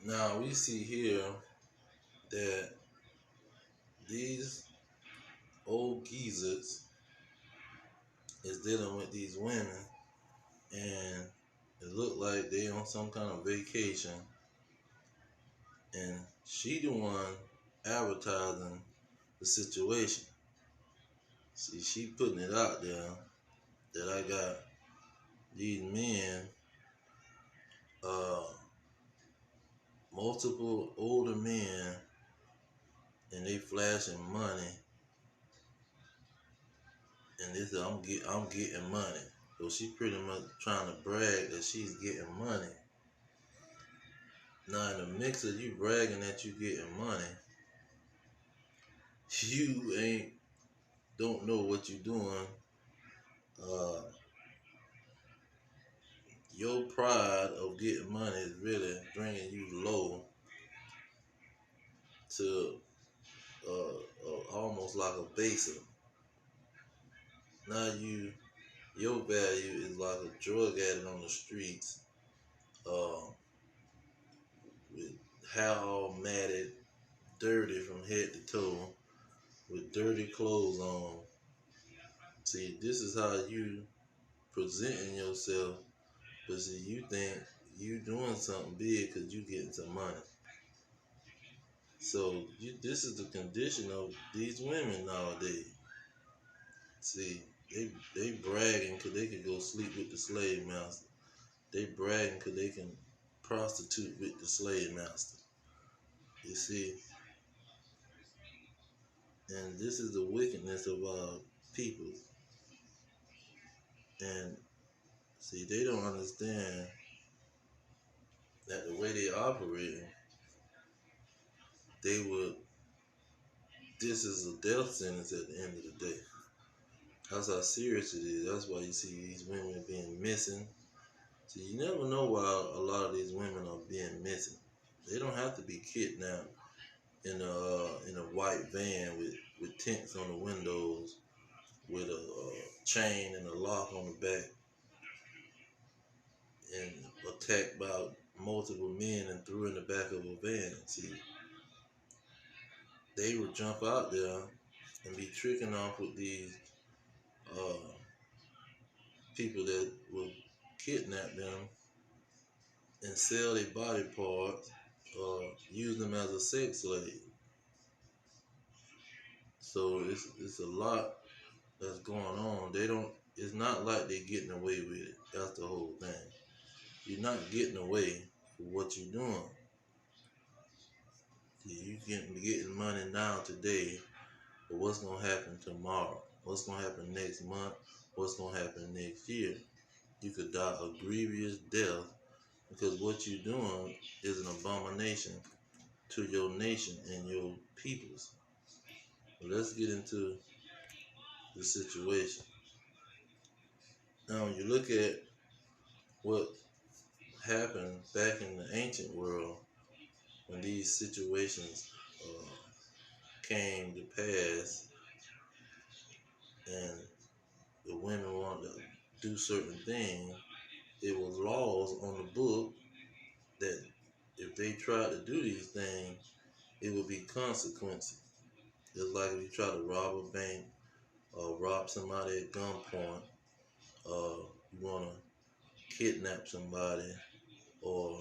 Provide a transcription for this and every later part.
Now we see here that these old geezers is dealing with these women, and it looked like they on some kind of vacation, and she the one advertising the situation. See, she putting it out there that I got these men, uh, multiple older men, and they flashing money, and this I'm getting money. So she pretty much trying to brag that she's getting money. Now in the mix of you bragging that you getting money, you ain't don't know what you're doing. Uh, your pride of getting money is really bringing you low to almost like a basic. Now your value is like a drug addict on the streets, uh, with hair all matted, dirty from head to toe, with dirty clothes on. See, this is how you presenting yourself, but see, you think you doing something big because you getting some money. So this is the condition of these women nowadays. See, they bragging because they can go sleep with the slave master. They bragging because they can prostitute with the slave master. You see, and this is the wickedness of our people. And see, they don't understand that the way they operate, they would. This is a death sentence at the end of the day. That's how serious it is. That's why you see these women being missing. See, you never know why a lot of these women are being missing. They don't have to be kidnapped in a white van with tints on the windows, with a chain and a lock on the back, and attacked by multiple men and threw in the back of a van. See, they would jump out there and be tricking off with these uh, people that will kidnap them and sell their body parts or use them as a sex slave. So it's a lot that's going on. They don't. It's not like they're getting away with it. That's the whole thing. You're not getting away with what you're doing. You getting money now today, but what's gonna happen tomorrow? What's gonna happen next month? What's gonna happen next year? You could die a grievous death because what you're doing is an abomination to your nation and your peoples. But let's get into the situation. Now, when you look at what happened back in the ancient world, when these situations came to pass and the women wanted to do certain things, it was laws on the book that if they tried to do these things, it would be consequences. Just like if you try to rob a bank or rob somebody at gunpoint, you want to kidnap somebody, or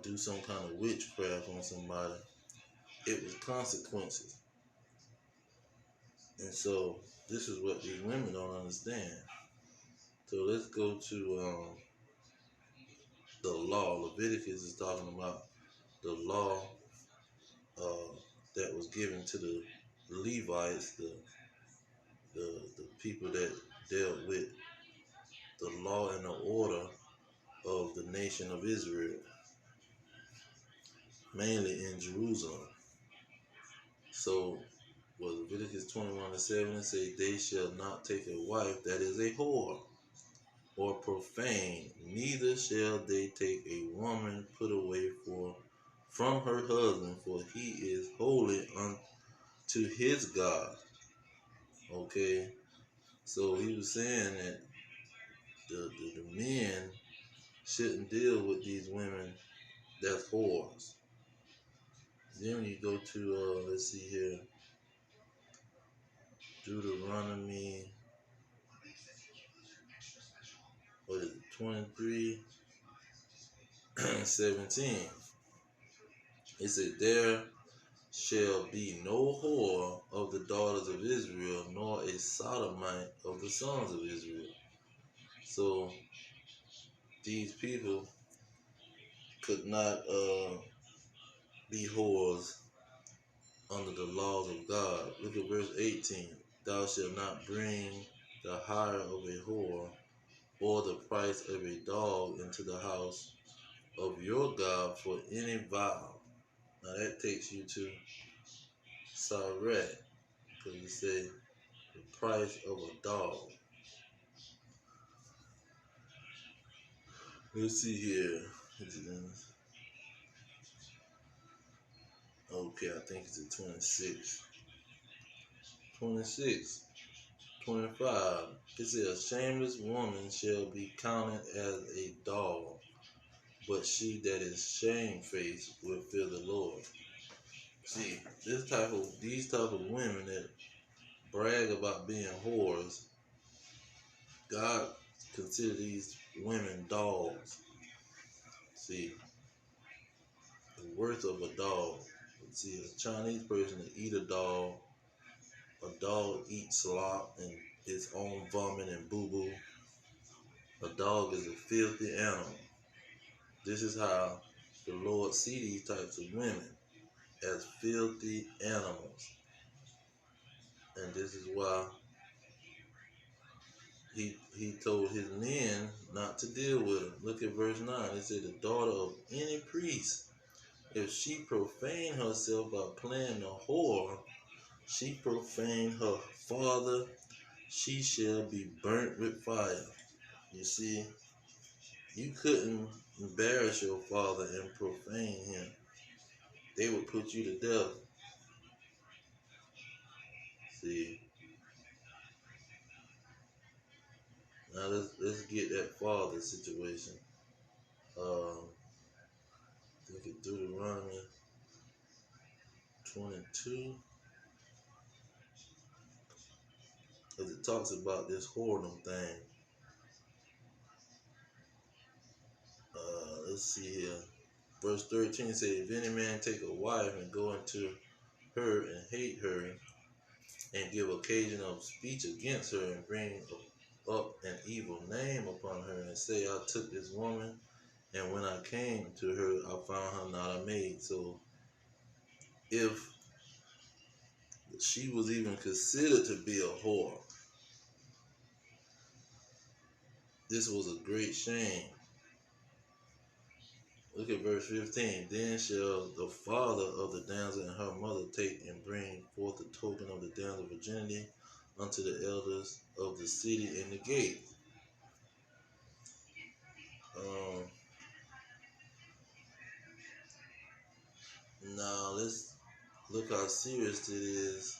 do some kind of witchcraft on somebody, it was consequences. And so this is what these women don't understand. So let's go to the law. Leviticus is talking about the law uh, that was given to the Levites, the people that dealt with the law and the order of the nation of Israel, mainly in Jerusalem. So, Leviticus 21:7 say, they shall not take a wife that is a whore or profane, neither shall they take a woman put away from her husband, for he is holy unto his God. Okay, so he was saying that the men shouldn't deal with these women That's whores. Then you go to let's see here, Deuteronomy, what is it, 23:17. It said, "There shall be no whore of the daughters of Israel, nor a sodomite of the sons of Israel." So these people could not be whores under the laws of God. Look at verse 18. "Thou shalt not bring the hire of a whore or the price of a dog into the house of your God for any vow." Now that takes you to Saret, because you say the price of a dog. Let's see here. Okay, I think it's at 26. 26. 25. It says, "A shameless woman shall be counted as a dog, but she that is shamefaced will fear the Lord." See, these type of women that brag about being whores, God consider these women dogs. See, the worth of a dog. See, a Chinese person to eat a dog eats slop and its own vomit and boo boo. A dog is a filthy animal. This is how the Lord see these types of women, as filthy animals. And this is why he told his men not to deal with them. Look at verse 9. It said, "The daughter of any priest, if she profane herself by playing a whore, she profane her father, she shall be burnt with fire." You see, you couldn't embarrass your father and profane him. They would put you to death. See, now let's get that father situation. Look at Deuteronomy 22, because it talks about this whoredom thing. Let's see here. Verse 13 says, "If any man take a wife and go into her and hate her, and give occasion of speech against her, and bring up an evil name upon her, and say, I took this woman, and when I came to her, I found her not a maid." So if she was even considered to be a whore, this was a great shame. Look at verse 15. "Then shall the father of the damsel and her mother take and bring forth the token of the damsel's virginity unto the elders of the city in the gate." Now let's look how serious it is.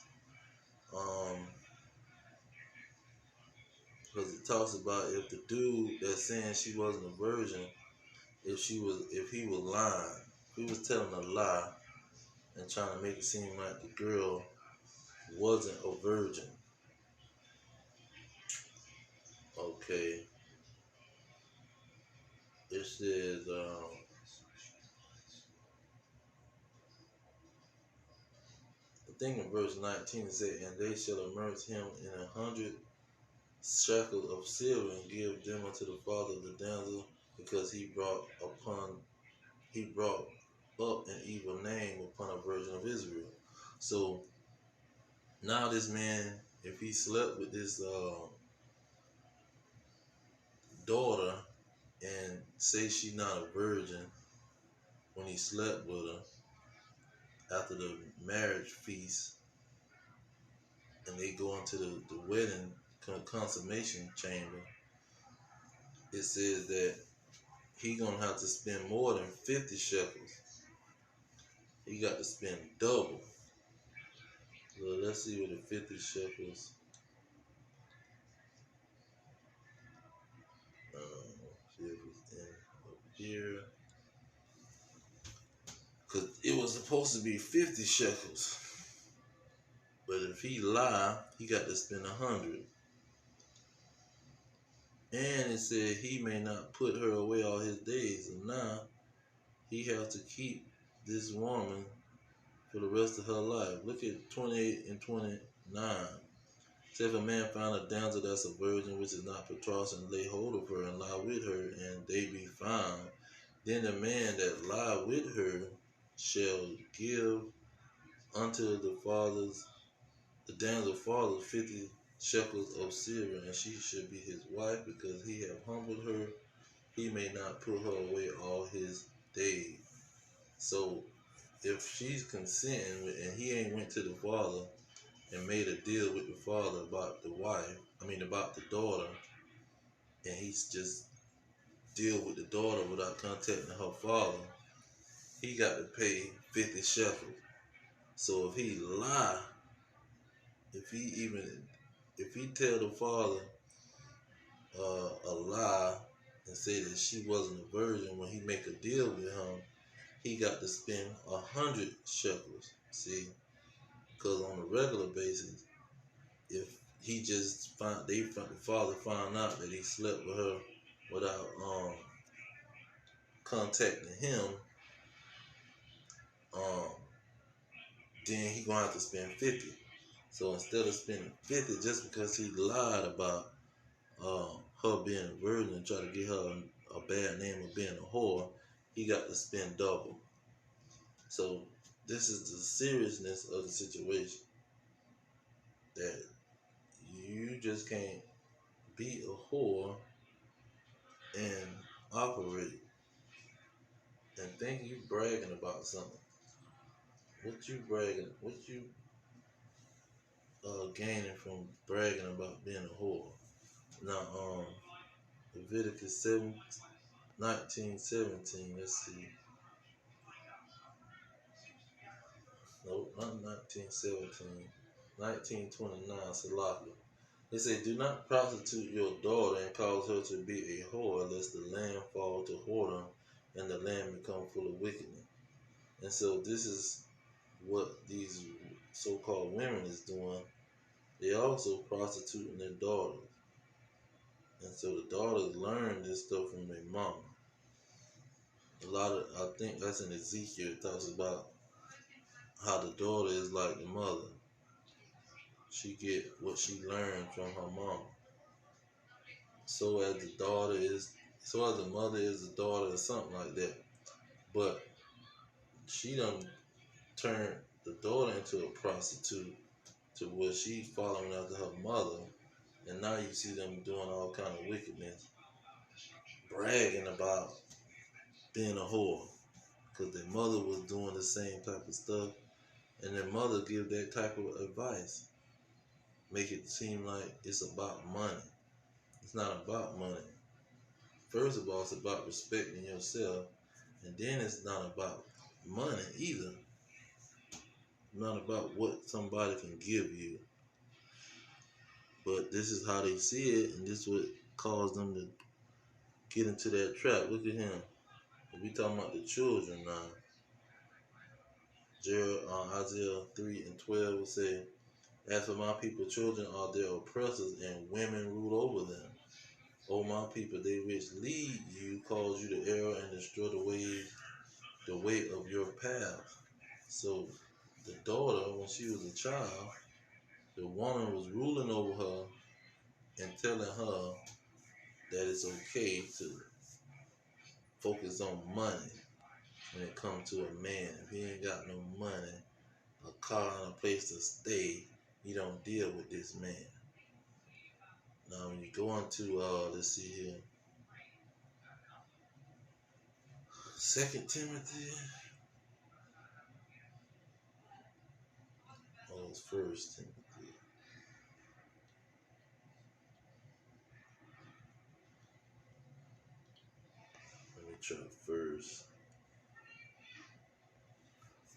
Because it talks about if the dude that's saying she wasn't a virgin, if he was lying, if he was telling a lie and trying to make it seem like the girl wasn't a virgin. Okay, it says, I think in verse 19 it says, "And they shall immerse him in 100 shekels of silver, and give them unto the father of the damsel, because he brought up an evil name upon a virgin of Israel." So now this man, if he slept with this daughter and say she's not a virgin when he slept with her after the marriage feast, and they go into the wedding consummation chamber, it says that he gonna have to spend more than 50 shekels. He got to spend double. So let's see what the 50 shekels. See if it's in up here. it was supposed to be 50 shekels. But if he lie, he got to spend 100. And it said he may not put her away all his days. And now he has to keep this woman for the rest of her life. Look at 28 and 29. Say if a man find a damsel that's a virgin which is not betrothed and lay hold of her and lie with her, and they be found, then the man that lie with her shall give unto the damsel father 50 shekels of silver, and she shall be his wife, because he have humbled her. He may not put her away all his days. So if she's consenting and he ain't went to the father and made a deal with the father about the wife, about the daughter, and he's just deal with the daughter without contacting her father, he got to pay 50 shekels. So if he lie, if he tell the father a lie and say that she wasn't a virgin when he make a deal with him, he got to spend 100 shekels. See, because on a regular basis, if he just the father found out that he slept with her without contacting him, um, then he gonna have to spend 50. So instead of spending 50 just because he lied about her being a virgin and try to get her a bad name of being a whore, he got to spend double. So this is the seriousness of the situation, that you just can't be a whore and operate and think you bragging about something. What you bragging? What you gaining from bragging about being a whore? Now, Leviticus 19:17. Let's see. Nope, not 19:17. 19:29. Salaki. They say, do not prostitute your daughter and cause her to be a whore, lest the land fall to whoredom and the land become full of wickedness. And so this is what these so-called women is doing. They also prostituting their daughters. And so the daughters learn this stuff from their mama. I think that's in Ezekiel, it talks about how the daughter is like the mother. She get what she learned from her mama. So as the mother is the daughter, or something like that. But she done turned the daughter into a prostitute to where she's following after her mother. And now you see them doing all kind of wickedness, bragging about being a whore, because their mother was doing the same type of stuff, and their mother give that type of advice, make it seem like it's about money. It's not about money. First of all, it's about respecting yourself, and then it's not about money either. Not about what somebody can give you, but this is how they see it, and this is what caused them to get into that trap. Look at him. We talking about the children now. Isaiah 3:12 will say, as for my people, children are their oppressors, and women rule over them. O my people, they which lead you cause you to err and destroy the way of your path. So the daughter, when she was a child, the woman was ruling over her and telling her that it's okay to focus on money when it comes to a man. If he ain't got no money, a car, and a place to stay, you don't deal with this man. Now, when you go into, let's see here, 2 Timothy, it's 1 Timothy. Let me try first.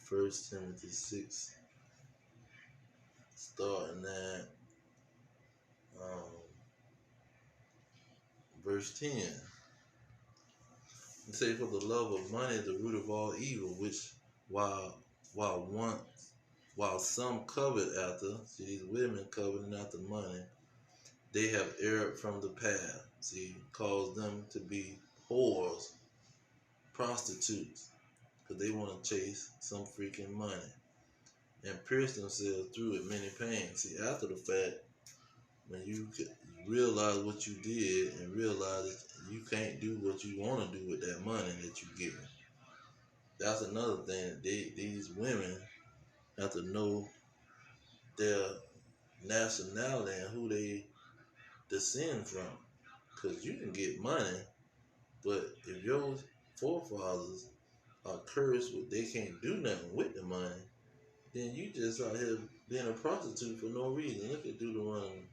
1 Timothy 6, starting at verse 10. It says, for the love of money is the root of all evil, which while while one while some covet after, see these women coveting after money, they have erred from the path. See, cause them to be whores, prostitutes, because they want to chase some freaking money and pierce themselves through it many pains. See, after the fact, when you realize what you did and realize that you can't do what you want to do with that money that you're getting, that's another thing. These women have to know their nationality and who they descend from. Because you can get money, but if your forefathers are cursed with they can't do nothing with the money, then you just out here being a prostitute for no reason. Look at Deuteronomy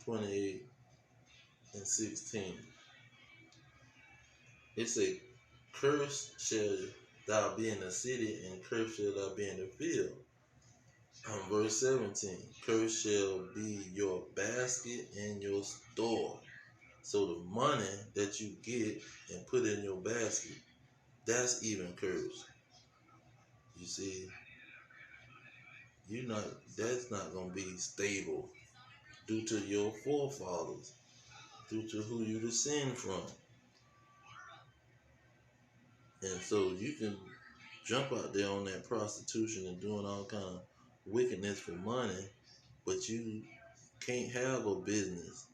28 and 16. It say, "Cursed shall thou be in the city, and cursed shall thou be in the field." Verse 17, "Cursed shall be your basket and your store." So the money that you get and put in your basket, that's even cursed. You see, that's not gonna be stable due to your forefathers, due to who you descend from. And so you can jump out there on that prostitution and doing all kind of wickedness for money, but you can't have a business.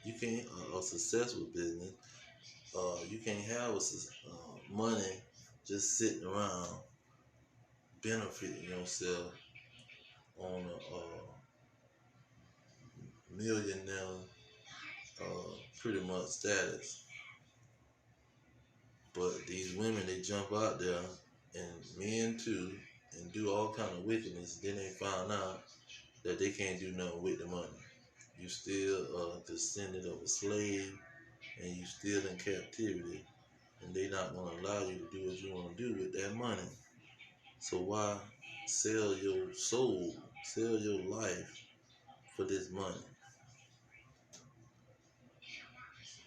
You can't a successful business. You can't have money just sitting around benefiting yourself on a millionaire pretty much status. But these women, they jump out there, and men too, and do all kind of wickedness. Then they find out that they can't do nothing with the money. You still a descendant of a slave, and you still in captivity, and they not gonna allow you to do what you want to do with that money. So why sell your soul, sell your life for this money?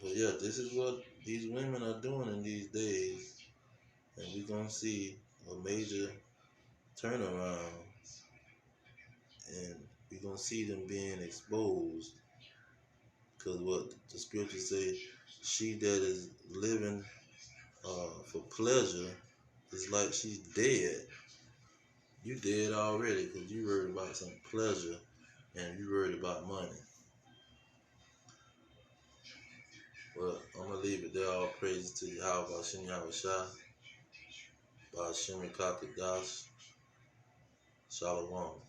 But yeah, this is what these women are doing in these days, and we're gonna see a major turnaround, and we're gonna see them being exposed. Because what the scriptures say, she that is living for pleasure is like she's dead. You dead already because you worried about some pleasure and you worried about money. Well, I'm gonna leave it there. All praises to Yahweh Hashem Yahweh Shah, by Shemi Kakadash, Shalom.